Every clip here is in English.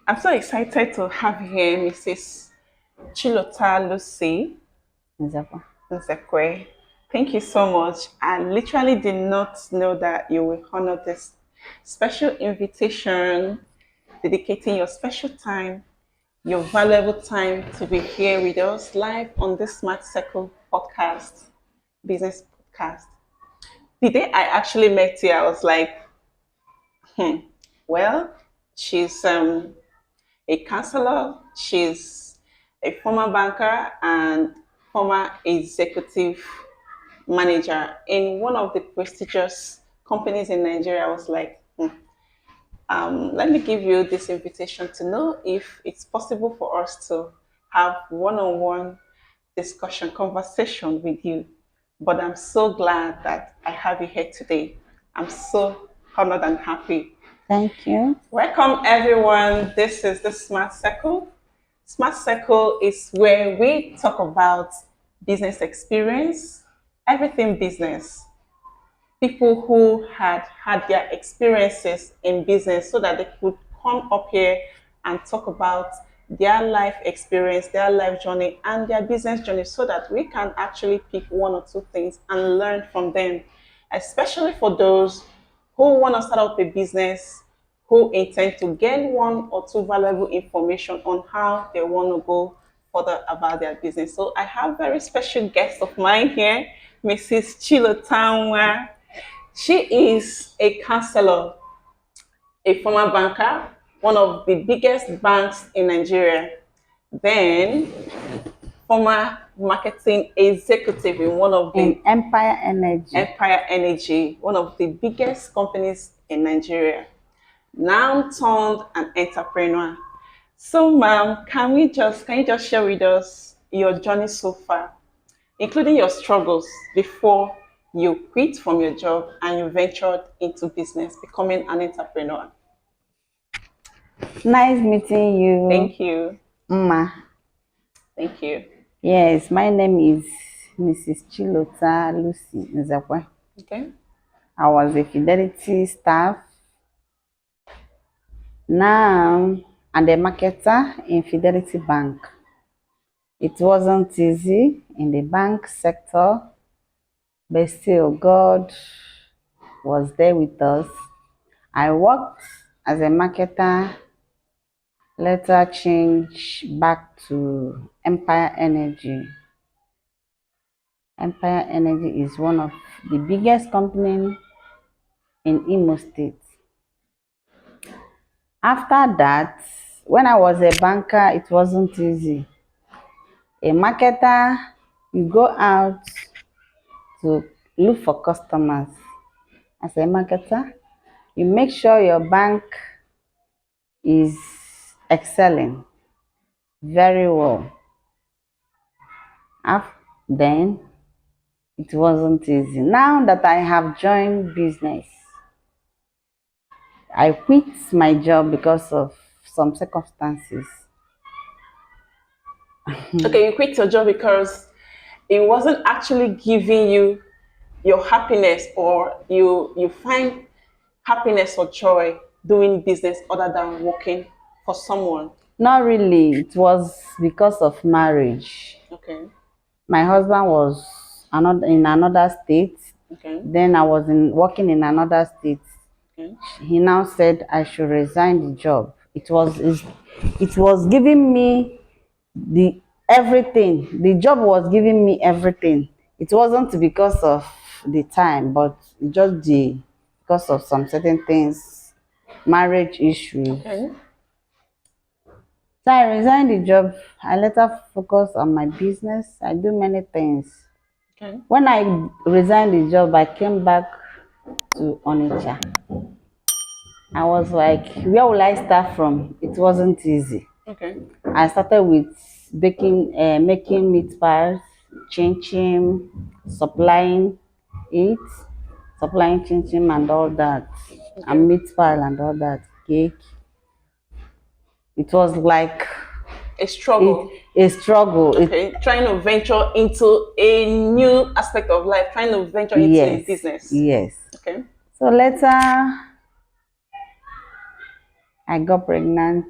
I'm so excited to have here Mrs. Chilota Lucy Nzakwa. Nzekwe. Thank you so much. I literally did not know that you will honor this special invitation, dedicating your special time, your valuable time to be here with us live on this Smart Circle podcast, business podcast. The day I actually met you, I was like, well, she's a counselor, she's a former banker and former executive manager in one of the prestigious companies in Nigeria. I was like, let me give you this invitation to know if it's possible for us to have one-on-one discussion, conversation with you. But I'm so glad that I have you here today. I'm so honored and happy. Thank you. Welcome, everyone. This is the Smart Circle. Smart Circle is where we talk about business experience, everything business, people who had their experiences in business so that they could come up here and talk about their life experience, their life journey, and their business journey so that we can actually pick one or two things and learn from them, especially for those who want to start up a business, who intend to gain one or two valuable information on how they want to go further about their business. So I have very special guest of mine here, Mrs. Chilotanwa. She is a counselor, a former banker, one of the biggest banks in Nigeria, then former marketing executive in one of In the Empire Energy. Empire Energy, one of the biggest companies in Nigeria, now turned an entrepreneur. So, ma'am, can you just share with us your journey so far, including your struggles before you quit from your job and you ventured into business, becoming an entrepreneur? Nice meeting you, Thank you. Mma. Thank you. Yes, my name is Mrs. Chilota Lucy Nzakwa. Okay. I was a fidelity staff. Now I'm a marketer in Fidelity Bank. It wasn't easy in the bank sector, but still God was there with us. I worked as a marketer, later changed back to Empire Energy. Empire Energy is one of the biggest companies in Imo State. After that, when I was a banker, it wasn't easy. A marketer, you go out to look for customers. As a marketer, you make sure your bank is excelling very well. Then it wasn't easy. Now that I have joined business, I quit my job because of some circumstances. Okay, you quit your job because it wasn't actually giving you your happiness, or you find happiness or joy doing business other than working for someone. Not really, it was because of marriage. Okay. My husband was in another state. Okay. Then I was working in another state. Okay. He now said I should resign the job. It was giving me the everything. The job was giving me everything. It wasn't because of the time, but just because of some certain things, marriage issues. Okay. So I resigned the job. I later focused on my business. I do many things. Okay. When I resigned the job, I came back to Onitsha. I was like, where will I start from? It wasn't easy. Okay. I started with making meat pies, chin chin, supplying it, supplying chin chin and all that, and Okay. meat pie and all that, cake. It was like A struggle. a struggle. Okay. Trying to venture into a new aspect of life, trying to venture into a Yes, business. yes. Okay. So later, I got pregnant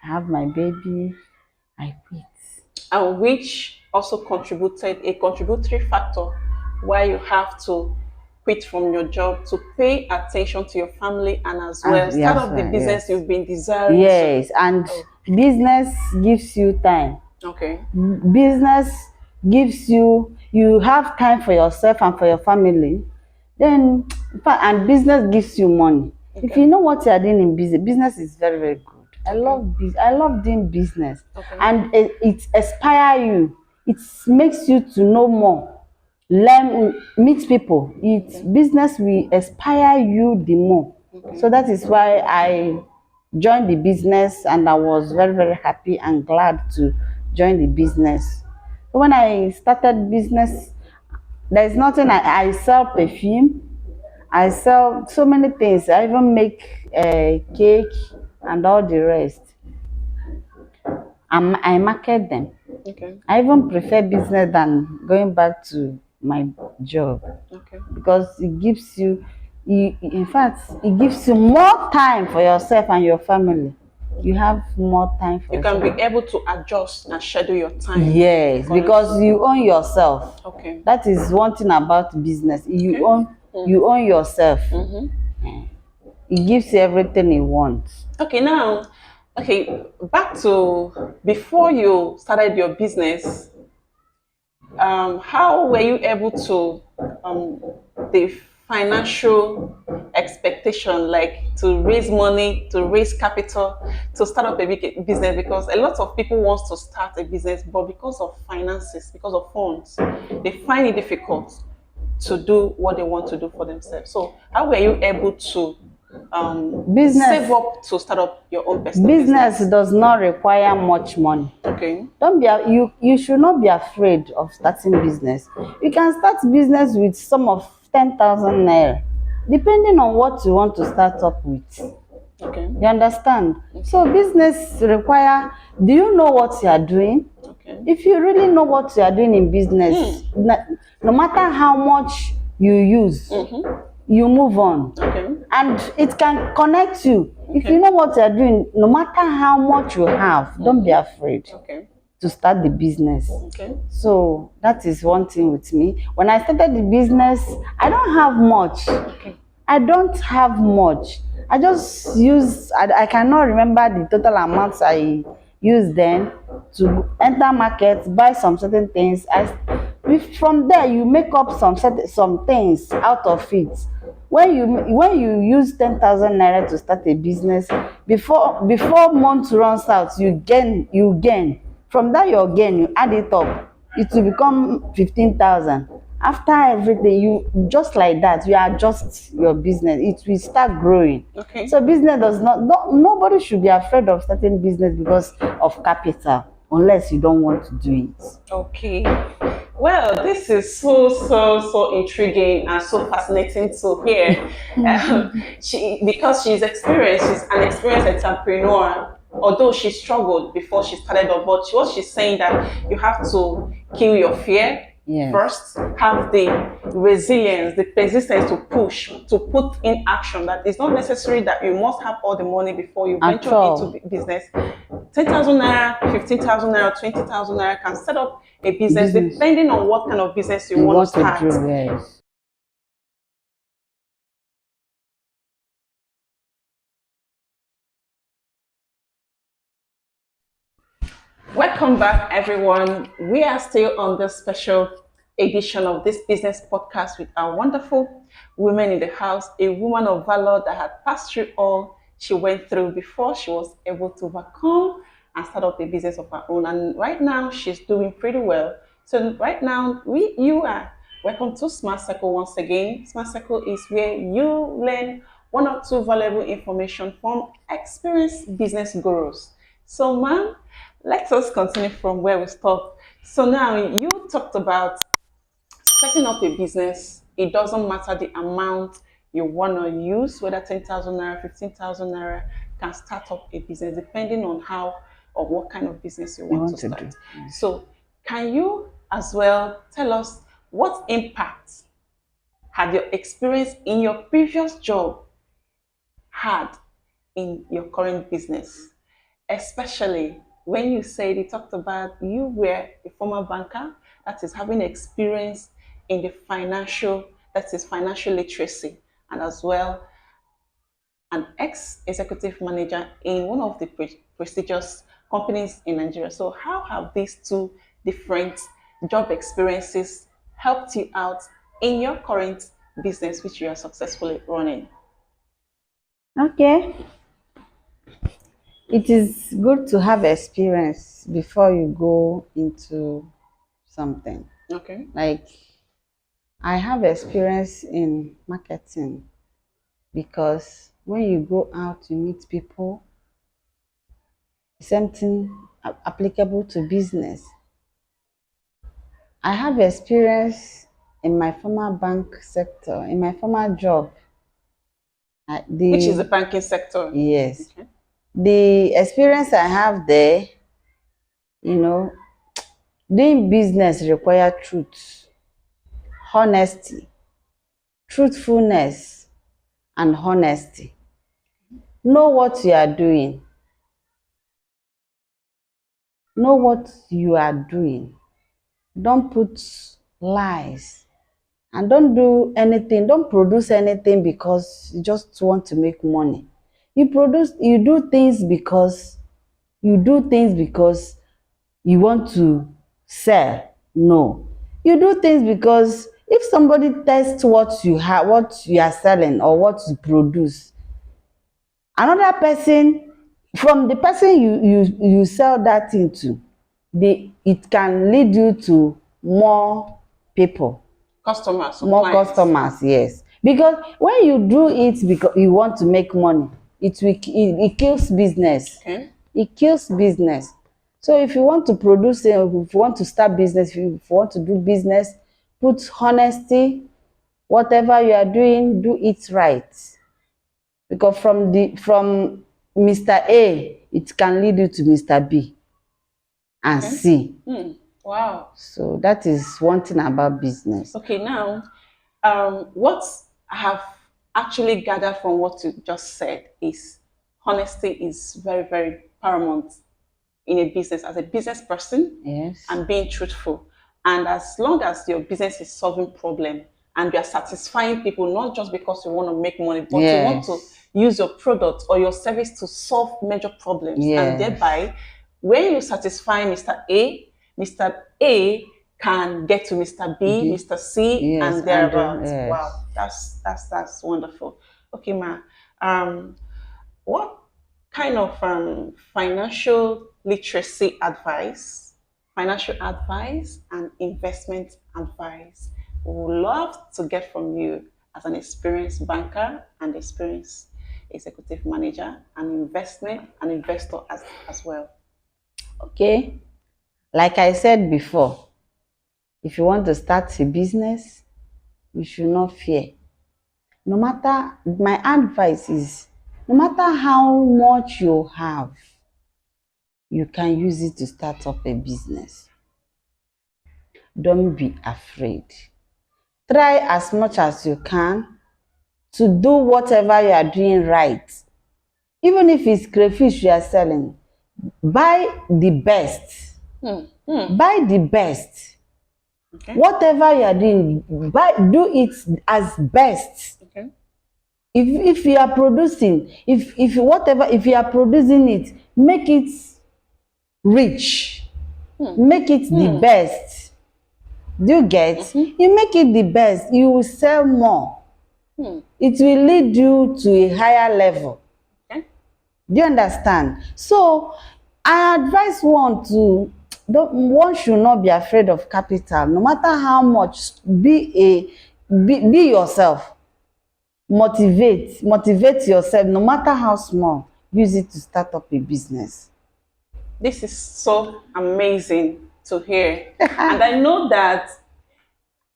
I have my baby, I quit. And which also contributed a contributory factor why you have to quit from your job to pay attention to your family and as well And start yes, up the business yes. you've been desiring to. Yes, and Oh, business gives you time. okay. Business gives you, you have time for yourself and for your family. Then and business gives you money. If Okay. you know what you are doing in business, business is very, very good. Okay. I love doing business. Okay. And it inspire you. It makes you to know more, learn, meet people. It business will inspire you the more. Okay. So that is why I joined the business, and I was very, very happy and glad to join the business. When I started business, there is nothing. I sell perfume, I sell so many things. I even make cake and all the rest. I market them. Okay. I even prefer business than going back to my job, Okay. because it gives you, in fact, it gives you more time for yourself and your family. You have more time for You can yourself. be able to adjust and schedule your time. Yes, because you own yourself. Okay. That is one thing about business. Okay. You own yourself. Mm-hmm. It gives you everything you want. Okay, now, okay, back to before you started your business, how were you able to the financial expectation, like to raise money, to raise capital, to start up a big business? Because a lot of people want to start a business, but because of finances, because of funds, they find it difficult to do what they want to do for themselves. So, how were you able to Business save up to start up your own personal business business? does not require much money. Okay. Don't be you should not be afraid of starting business. You can start business with some of 10,000 naira, depending on what you want to start up with. Okay. You understand? So business require, do you know what you are doing? Okay. If you really know what you are doing in business, no matter how much you use, you move on. Okay. And it can connect you. If you know what you are doing, no matter how much you have, don't be afraid Okay. to start the business. Okay. So that is one thing with me. When I started the business, I don't have much. Okay. I don't have much. I just use, I cannot remember the total amounts I used then to enter market, buy some certain things. From there, you make up some things out of it. When you use 10,000 naira to start a business, before month runs out, you gain. From that your gain, you add it up, it will become 15,000. After everything, you just like that, you adjust your business, it will start growing. Okay. So business does not, nobody should be afraid of starting business because of capital, unless you don't want to do it. Okay. Well, this is so intriguing and so fascinating to hear. Because she's experienced, she's an experienced entrepreneur. Although she struggled before she started up, but what she's saying that you have to kill your fear. Yes. First, have the resilience, the persistence to push, to put in action. That it's not necessary that you must have all the money before you venture into business. 10,000 naira, 15,000 naira, 20,000 naira can set up a business depending on what kind of business you want to start. Do, yes. Welcome back, everyone. We are still on this special edition of this business podcast with our wonderful women in the house, a woman of valor that had passed through all she went through before she was able to overcome and start up a business of her own. And right now, she's doing pretty well. So right now, you are welcome to Smart Circle once again. Smart Circle is where you learn one or two valuable information from experienced business gurus. So, ma'am, let us continue from where we stopped. So now you talked about setting up a business. It doesn't matter the amount you want to use, whether 10,000 naira, 15,000 naira, can start up a business depending on how or what kind of business you want to start. So can you as well tell us what impact had your experience in your previous job had in your current business? especially when you talked about you were a former banker, that is having experience in the financial, that is financial literacy, and as well an ex-executive manager in one of the prestigious companies in Nigeria. So how have these two different job experiences helped you out in your current business, which you are successfully running? Okay. It is good to have experience before you go into something. Okay. Like, I have experience in marketing because when you go out, you meet people, something applicable to business. I have experience in my former bank sector, in my former job. Which is the The banking sector. yes, Okay. the experience I have there, you know, doing business require truth, honesty, truthfulness, and honesty. Know what you are doing. Know what you are doing. Don't put lies. And don't do anything, don't produce anything because you just want to make money. You do things because you want to sell. No. You do things because if somebody tests what you have, what you are selling or what you produce, another person, from the person you sell that thing to, it can lead you to more people, Customers or more clients. customers. Yes, because when you do it because you want to make money, it kills business. Okay. It kills business. So if you want to produce, if you want to start business, if you want to do business, put honesty. Whatever you are doing, do it right, because from Mr. A, it can lead you to Mr. B and Okay. C. Wow. So that is one thing about business. Okay, now, what I have actually gathered from what you just said is honesty is very, very paramount in a business as a business person, Yes. and being truthful. And as long as your business is solving problem and you are satisfying people, not just because you want to make money, but you want to Yes. use your product or your service to solve major problems, and Yes. thereby when you satisfy Mr. A can get to Mr. B, B. Mr. C, Yes. and And thereabouts. Wow, yes. that's wonderful. Okay, ma. Um, what kind of financial advice and investment advice we would love to get from you as an experienced banker and experienced executive manager and investment and investor as well? Okay. Like I said before, if you want to start a business, you should not fear. No matter, my advice is, no matter how much you have, you can use it to start up a business. Don't be afraid. Try as much as you can to do whatever you are doing right. Even if it's crayfish you are selling, buy the best. Buy the best. Okay. Whatever you are doing, do it as best. Okay. If you are producing, if whatever, if you are producing it, make it rich. Make it the best. Do you get? You make it the best, you will sell more. It will lead you to a higher level. Okay. Do you understand? So I advise one should not be afraid of capital. No matter how much, be yourself. Motivate yourself. No matter how small, use it to start up a business. This is so amazing to hear. And I know that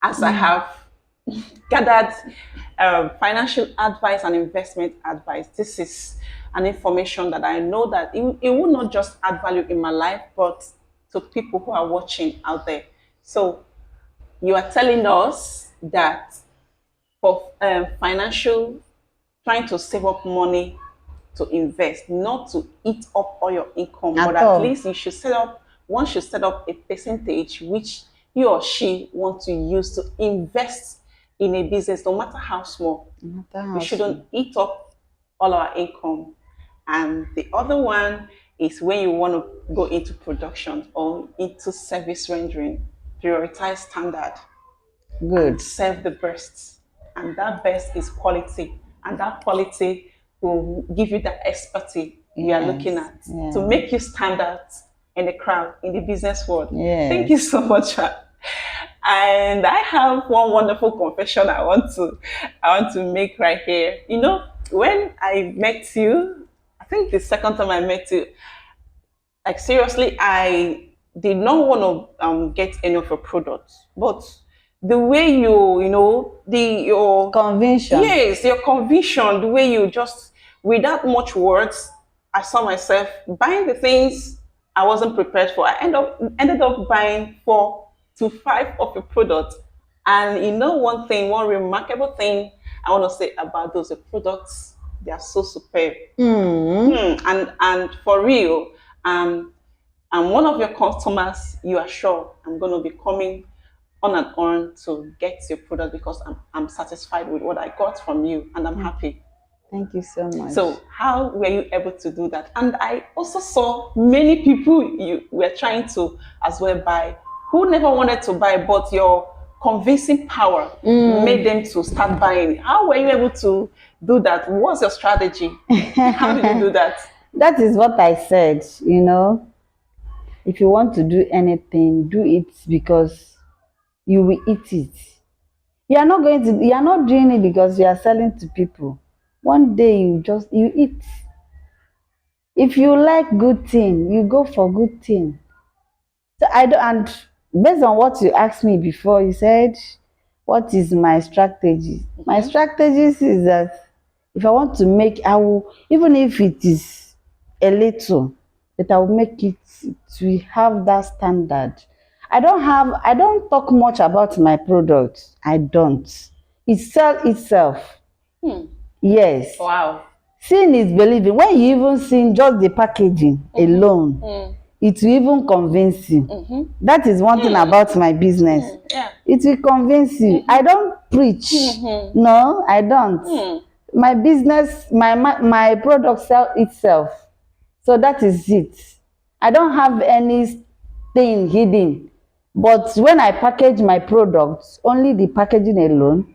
as I have gathered financial advice and investment advice, this is an information that I know that it will not just add value in my life, but to people who are watching out there. So you are telling us that for financial, trying to save up money to invest, not to eat up all your income, At but at all. least you should set up, one should set up a percentage which he or she want to use to invest in a business, no matter how small. No matter We how shouldn't small. eat up all our income. And the other one is when you want to go into production or into service rendering, prioritize standard and Good. serve the best. And that best is quality. And that quality will give you that expertise we are looking Yes. at to Yeah. make you stand out in the crowd, in the business world. Thank you Yes. so much. And I have one wonderful confession I want to make right here. You know, when I met you, I think the second time I met you, like seriously, I did not want to get any of your products, but the way you know the your Convention. yes, your conviction, the way you just without much words, I saw myself buying the things I wasn't prepared for. I ended up buying 4 to 5 of your products. And you know one thing, one remarkable thing I want to say about those products, they are so superb. Mm. And for real, I'm one of your customers. You are sure I'm going to be coming on and on to get your product because I'm satisfied with what I got from you and I'm happy. Thank you so much. So how were you able to do that? And I also saw many people you were trying to as well buy who never wanted to buy, but your convincing power made them to start buying. How were you able to do that? What's your strategy? How did you do that? That is what I said, you know. If you want to do anything, do it because you will eat it. You are not doing it because you are selling to people. One day you eat. If you like good thing, you go for good thing. So I don't, and based on what you asked me before, you said, what is my strategy? My strategies is that if I want to make, I will, even if it is a little, that I will make it to have that standard. I don't talk much about my product. I don't. It sells itself. Yes. Wow. Seeing is believing. When you even see just the packaging alone, it will even convince you. That is one thing about my business. Yeah. It will convince you. I don't preach. No, I don't. My business, my product sell itself. So that is it. I don't have anything hidden. But when I package my products, only the packaging alone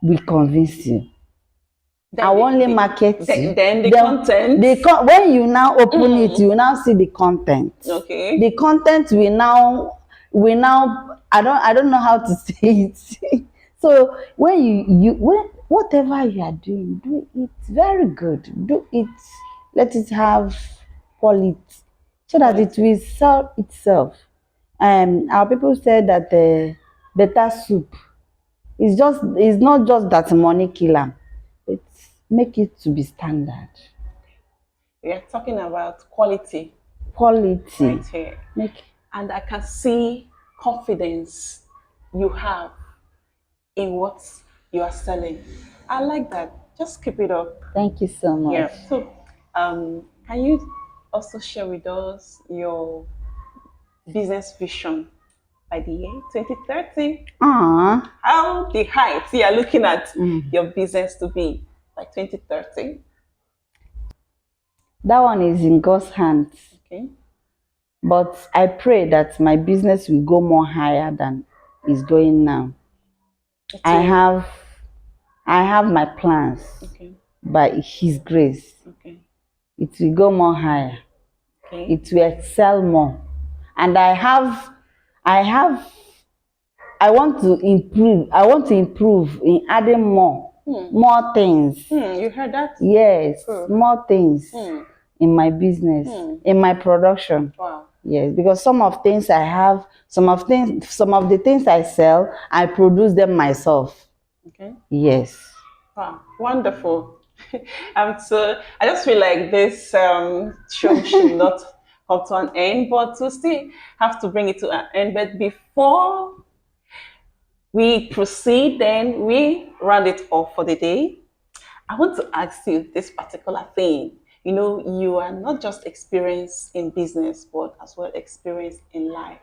will convince you. Then I only the, market then, then the content. when you now open it, you now see the content. Okay. The content will now I don't know how to say it. So when when whatever you are doing, do it very good. Do it, let it have quality so that it will sell itself. Our people said that better soup is not just that money killer. It's make it to be standard. We are talking about quality Quality. right here. Make And I can see confidence you have in what you are selling. I like that. Just keep it up. Thank you so much. Yeah. So, can you also share with us your business vision by the year 2030? How the heights you are looking at your business to be by 2030? That one is in God's hands. Okay. But I pray that my business will go more higher than it's going now. I have my plans. Okay. By His grace. Okay. It will go more higher. Okay. It will excel more. And I want to improve. I want to improve in adding more things. You heard that? Yes, more things in my business, in my production. Wow. Yes, because some of the things I sell, I produce them myself. Okay. Yes. Wow, wonderful. I just feel like this show should not come to an end, but we still have to bring it to an end. But before we proceed, then we round it off for the day. I want to ask you this particular thing. You are not just experienced in business, but as well experienced in life.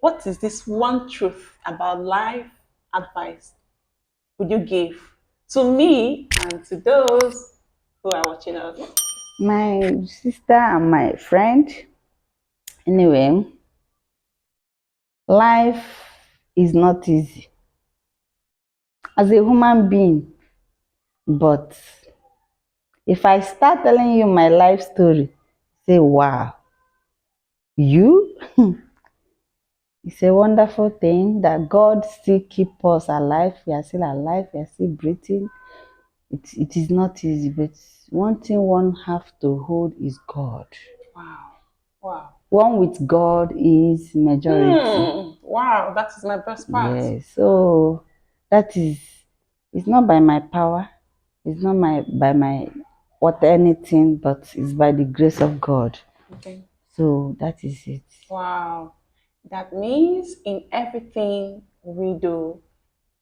What is this one truth about life advice would you give to me and to those who are watching us? My sister and my friend. Anyway, life is not easy as a human being, but if I start telling you my life story, say, wow, you? It's a wonderful thing that God still keep us alive. We are still alive. We are still breathing. It is not easy, but one thing one have to hold is God. Wow. Wow. One with God is majority. Wow, that is my best part. Yes. So that is, it's not by my power. It's not by my what anything, but it's by the grace of God. Okay. So that is it. Wow. That means in everything we do,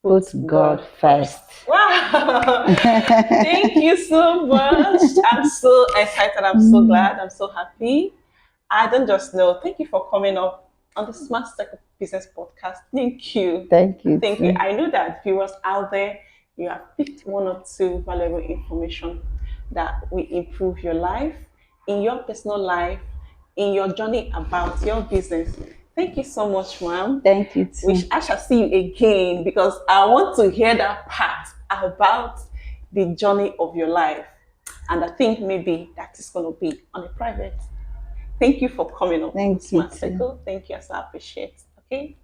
Put God first. Wow. Thank you so much. I'm so excited. I'm so glad. I'm so happy. I don't just know. Thank you for coming up on the Smart Circle Business Podcast. Thank you. Thank you. Thank you. I know that viewers out there, you have picked one or two valuable information that will improve your life, in your personal life, in your journey about your business. Thank you so much, ma'am. Thank you too. Which I shall see you again because I want to hear that part about the journey of your life. And I think maybe that is going to be on a private. Thank you for coming up Thank on Smart you too. Circle. Thank you, as I appreciate. Okay.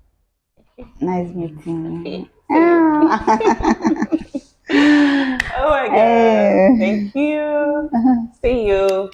Nice meeting you. Okay. Oh my God. Thank you. See you.